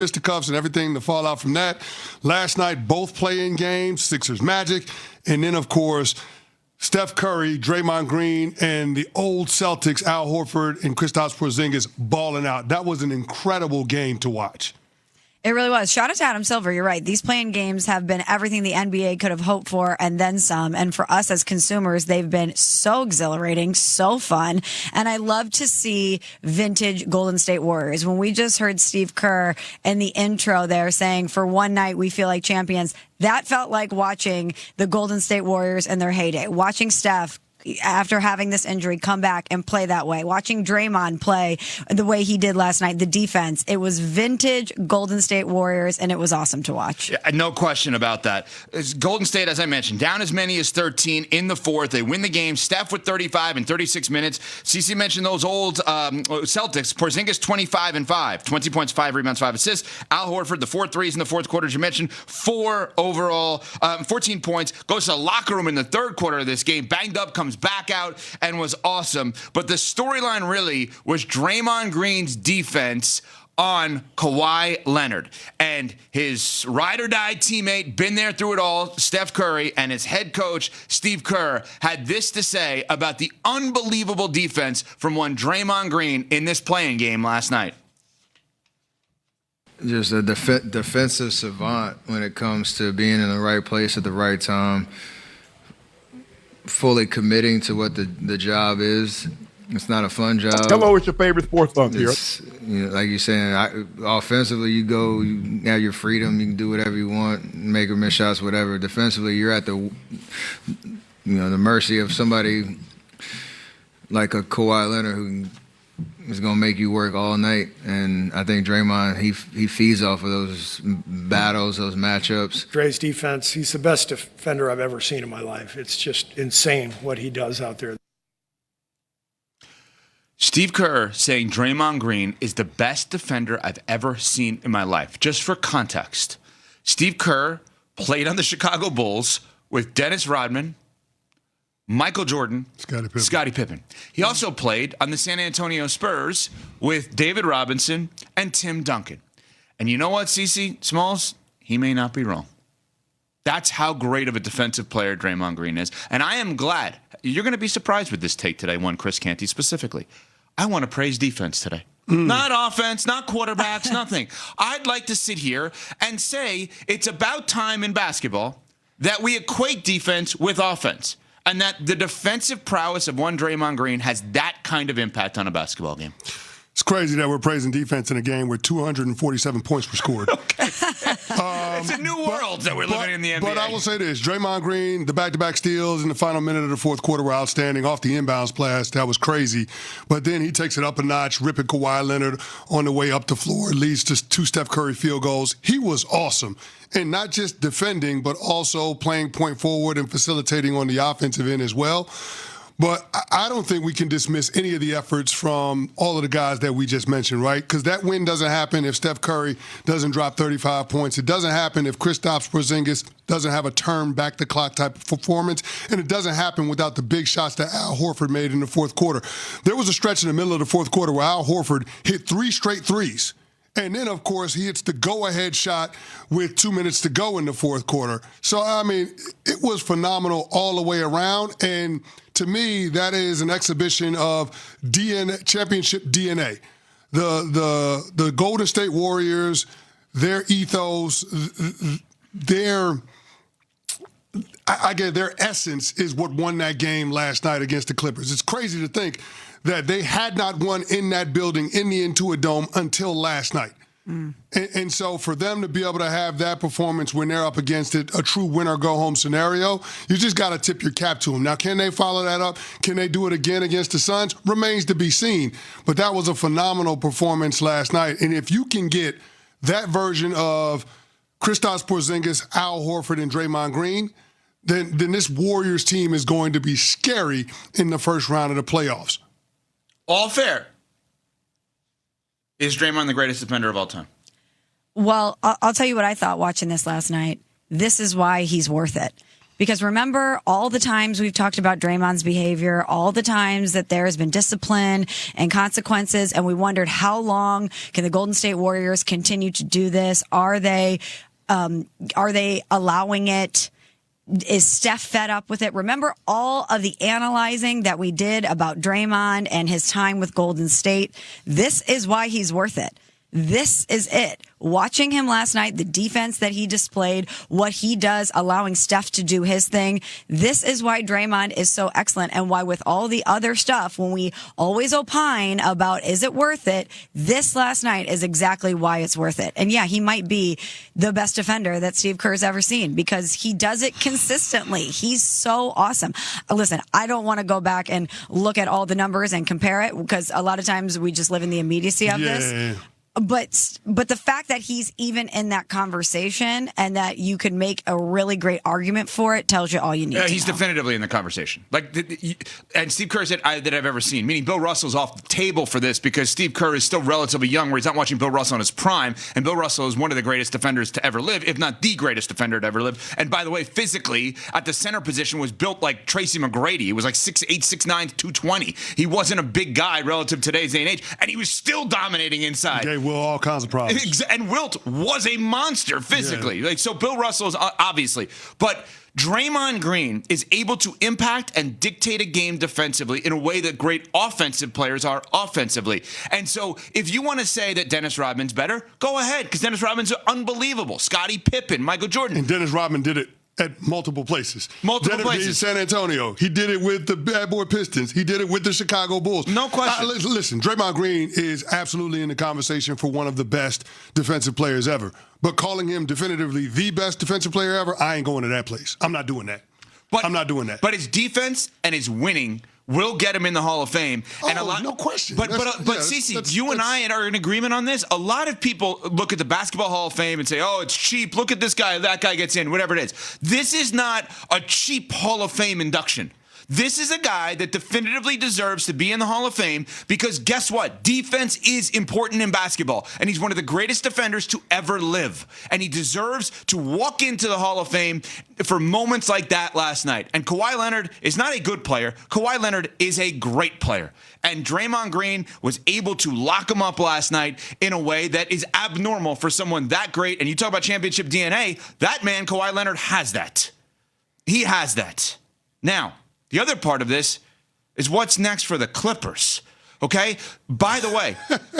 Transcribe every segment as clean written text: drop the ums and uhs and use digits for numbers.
fisticuffs and everything to fall out from that. Last night, both play-in games, Sixers Magic, and then, of course, Steph Curry, Draymond Green, and the old Celtics, Al Horford and Kristaps Porzingis balling out. That was an incredible game to watch. It really was. Shout out to Adam Silver. You're right. These play-in games have been everything the NBA could have hoped for and then some. And for us as consumers, they've been so exhilarating, so fun. And I love to see vintage Golden State Warriors. When we just heard Steve Kerr in the intro there saying, for one night, we feel like champions, that felt like watching the Golden State Warriors in their heyday. Watching Steph, after having this injury, come back and play that way. Watching Draymond play the way he did last night, the defense, it was vintage Golden State Warriors, and it was awesome to watch. Yeah, no question about that. It's Golden State, as I mentioned, down as many as 13 in the fourth. They win the game. Steph with 35 in 36 minutes. CeCe mentioned those old Celtics. Porzingis 25 and 5. 20 points, 5 rebounds, 5 assists. Al Horford, the 4 threes in the fourth quarter, as you mentioned. 4 overall, 14 points. Goes to the locker room in the third quarter of this game. Banged up, comes back out and was awesome. But the storyline really was Draymond Green's defense on Kawhi Leonard and his ride-or-die teammate, been there through it all, Steph Curry, and his head coach, Steve Kerr, had this to say about the unbelievable defense from one Draymond Green in this play-in game last night. Just a defensive savant when it comes to being in the right place at the right time, fully committing to what the job is. It's not a fun job. Hello, it's your favorite sports thunk here. You know, like you're saying, offensively, you have your freedom. You can do whatever you want, make or miss shots, whatever. Defensively, you're at the mercy of somebody like a Kawhi Leonard who is going to make you work all night. And I think Draymond, he feeds off of those battles, those matchups. Dre's defense, he's the best defender I've ever seen in my life. It's just insane what he does out there. Steve Kerr saying Draymond Green is the best defender I've ever seen in my life. Just for context, Steve Kerr played on the Chicago Bulls with Dennis Rodman, Michael Jordan, Scottie Pippen. He also played on the San Antonio Spurs with David Robinson and Tim Duncan. And you know what, CeCe Smalls? He may not be wrong. That's how great of a defensive player Draymond Green is. And I am glad. You're going to be surprised with this take today, one Chris Canty specifically. I want to praise defense today. Not offense, not quarterbacks, nothing. I'd like to sit here and say it's about time in basketball that we equate defense with offense, and that the defensive prowess of one Draymond Green has that kind of impact on a basketball game. It's crazy that we're praising defense in a game where 247 points were scored. Okay. It's a new world that we're living in the NBA. But I will say this. Draymond Green, the back-to-back steals in the final minute of the fourth quarter were outstanding. Off the inbounds pass, that was crazy. But then he takes it up a notch, ripping Kawhi Leonard on the way up the floor. It leads to 2 Steph Curry field goals. He was awesome. And not just defending, but also playing point forward and facilitating on the offensive end as well. But I don't think we can dismiss any of the efforts from all of the guys that we just mentioned, right? Because that win doesn't happen if Steph Curry doesn't drop 35 points. It doesn't happen if Kristaps Porzingis doesn't have a turn back the clock type of performance. And it doesn't happen without the big shots that Al Horford made in the fourth quarter. There was a stretch in the middle of the fourth quarter where Al Horford hit 3 straight threes. And then, of course, he hits the go-ahead shot with 2 minutes to go in the fourth quarter. So, I mean, it was phenomenal all the way around. And to me, that is an exhibition of DNA, championship DNA. The Golden State Warriors, their ethos, their essence is what won that game last night against the Clippers. It's crazy to think that they had not won in that building in the Intuit Dome until last night. And so for them to be able to have that performance when they're up against it, a true win-or-go-home scenario, you just got to tip your cap to them. Now, can they follow that up? Can they do it again against the Suns? Remains to be seen. But that was a phenomenal performance last night. And if you can get that version of Kristaps Porzingis, Al Horford, and Draymond Green, then this Warriors team is going to be scary in the first round of the playoffs. All fair. Is Draymond the greatest defender of all time? Well, I'll tell you what I thought watching this last night. This is why he's worth it. Because remember all the times we've talked about Draymond's behavior, all the times that there has been discipline and consequences, and we wondered how long can the Golden State Warriors continue to do this? Are they allowing it? Is Steph fed up with it? Remember all of the analyzing that we did about Draymond and his time with Golden State? This is why he's worth it. This is it. Watching him last night, the defense that he displayed, what he does, allowing Steph to do his thing. This is why Draymond is so excellent, and why with all the other stuff, when we always opine about is it worth it, this last night is exactly why it's worth it. And yeah, he might be the best defender that Steve Kerr's ever seen because he does it consistently. He's so awesome. Listen, I don't want to go back and look at all the numbers and compare it because a lot of times we just live in the immediacy of this. But the fact that he's even in that conversation and that you could make a really great argument for it tells you all you need to know. He's definitively in the conversation. And Steve Kerr said that I've ever seen, meaning Bill Russell's off the table for this because Steve Kerr is still relatively young where he's not watching Bill Russell in his prime. And Bill Russell is one of the greatest defenders to ever live, if not the greatest defender to ever live. And by the way, physically, at the center position was built like Tracy McGrady. He was like 6'8", 6'9", 220. He wasn't a big guy relative to today's day and age. And he was still dominating inside. Will all kinds of problems. And Wilt was a monster physically. Yeah. So Bill Russell is obviously. But Draymond Green is able to impact and dictate a game defensively in a way that great offensive players are offensively. And so if you want to say that Dennis Rodman's better, go ahead, because Dennis Rodman's unbelievable. Scottie Pippen, Michael Jordan. And Dennis Rodman did it at multiple places. Places. San Antonio. He did it with the Bad Boy Pistons. He did it with the Chicago Bulls. No question. Listen, Draymond Green is absolutely in the conversation for one of the best defensive players ever. But calling him definitively the best defensive player ever, I ain't going to that place. I'm not doing that. I'm not doing that. But his defense and his winning will get him in the Hall of Fame. No question. But Cece, you and I are in agreement on this. A lot of people look at the Basketball Hall of Fame and say, oh, it's cheap. Look at this guy. That guy gets in, whatever it is. This is not a cheap Hall of Fame induction. This is a guy that definitively deserves to be in the Hall of Fame because guess what? Defense is important in basketball, and he's one of the greatest defenders to ever live. And he deserves to walk into the Hall of Fame for moments like that last night. And Kawhi Leonard is not a good player. Kawhi Leonard is a great player. And Draymond Green was able to lock him up last night in a way that is abnormal for someone that great. And you talk about championship DNA, that man, Kawhi Leonard, has that. He has that. Now, the other part of this is what's next for the Clippers, okay? By the way,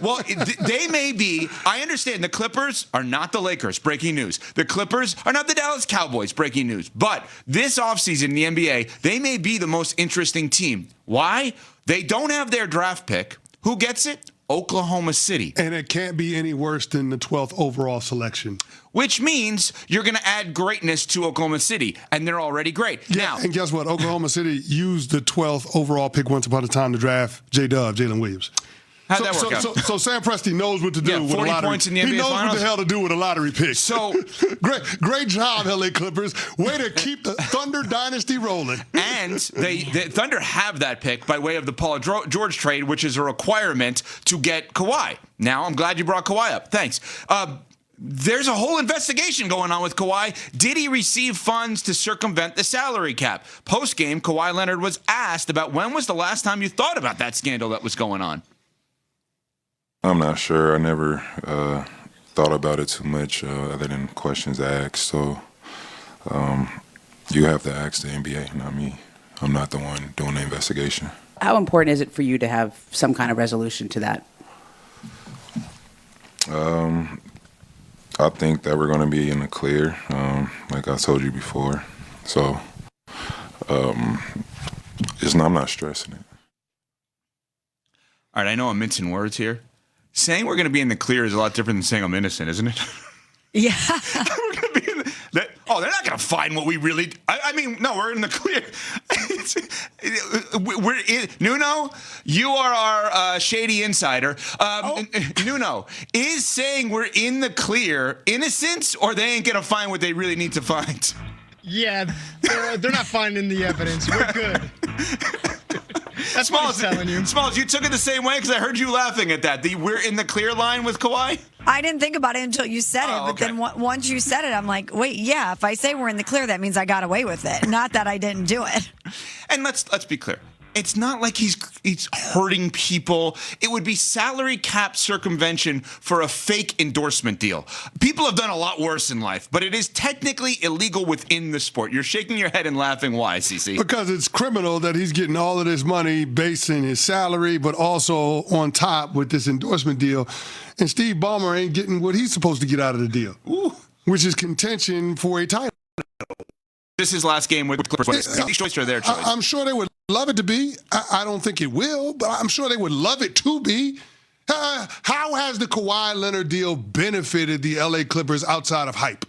well, they may be, I understand the Clippers are not the Lakers, breaking news. The Clippers are not the Dallas Cowboys, breaking news. But this offseason in the NBA, they may be the most interesting team. Why? They don't have their draft pick. Who gets it? Oklahoma City. And it can't be any worse than the 12th overall selection. Which means you're going to add greatness to Oklahoma City, and they're already great. Yeah, now, and guess what? Oklahoma City used the 12th overall pick once upon a time to draft Jalen Williams. How'd that work out? So Sam Presti knows what to do with a 40 lottery. points in the NBA he knows Finals? what the hell to do with a lottery pick. So great job, LA Clippers. Way to keep the Thunder dynasty rolling. And the Thunder have that pick by way of the Paul George trade, which is a requirement to get Kawhi. Now, I'm glad you brought Kawhi up. Thanks. There's a whole investigation going on with Kawhi. Did he receive funds to circumvent the salary cap? Post-game, Kawhi Leonard was asked about when was the last time you thought about that scandal that was going on. I'm not sure. I never thought about it too much other than questions asked. So you have to ask the NBA, not me. I'm not the one doing the investigation. How important is it for you to have some kind of resolution to that? I think that we're going to be in the clear, like I told you before. So I'm not stressing it. All right, I know I'm mincing words here. Saying we're going to be in the clear is a lot different than saying I'm innocent, isn't it? Yeah. We're going to be in they're not going to find what we really. No, we're in the clear. We're in, Nuno, you are our shady insider. Nuno, is saying we're in the clear innocence, or they ain't going to find what they really need to find? Yeah, they're not finding the evidence. We're good. That's what he's telling you. Smalls, you took it the same way because I heard you laughing at that. We're in the clear line with Kawhi? I didn't think about it until you said it, but okay. then once you said it, I'm like, wait, yeah, if I say we're in the clear, that means I got away with it. Not that I didn't do it. And let's be clear. It's not like he's hurting people. It would be salary cap circumvention for a fake endorsement deal. People have done a lot worse in life, but it is technically illegal within the sport. You're shaking your head and laughing. Why, CC? Because it's criminal that he's getting all of this money based on his salary, but also on top with this endorsement deal. And Steve Ballmer ain't getting what he's supposed to get out of the deal, which is contention for a title. This is his last game with Clippers. His choice or their choice? I'm sure they would love it to be. I don't think it will, but I'm sure they would love it to be. How has the Kawhi Leonard deal benefited the LA Clippers outside of hype?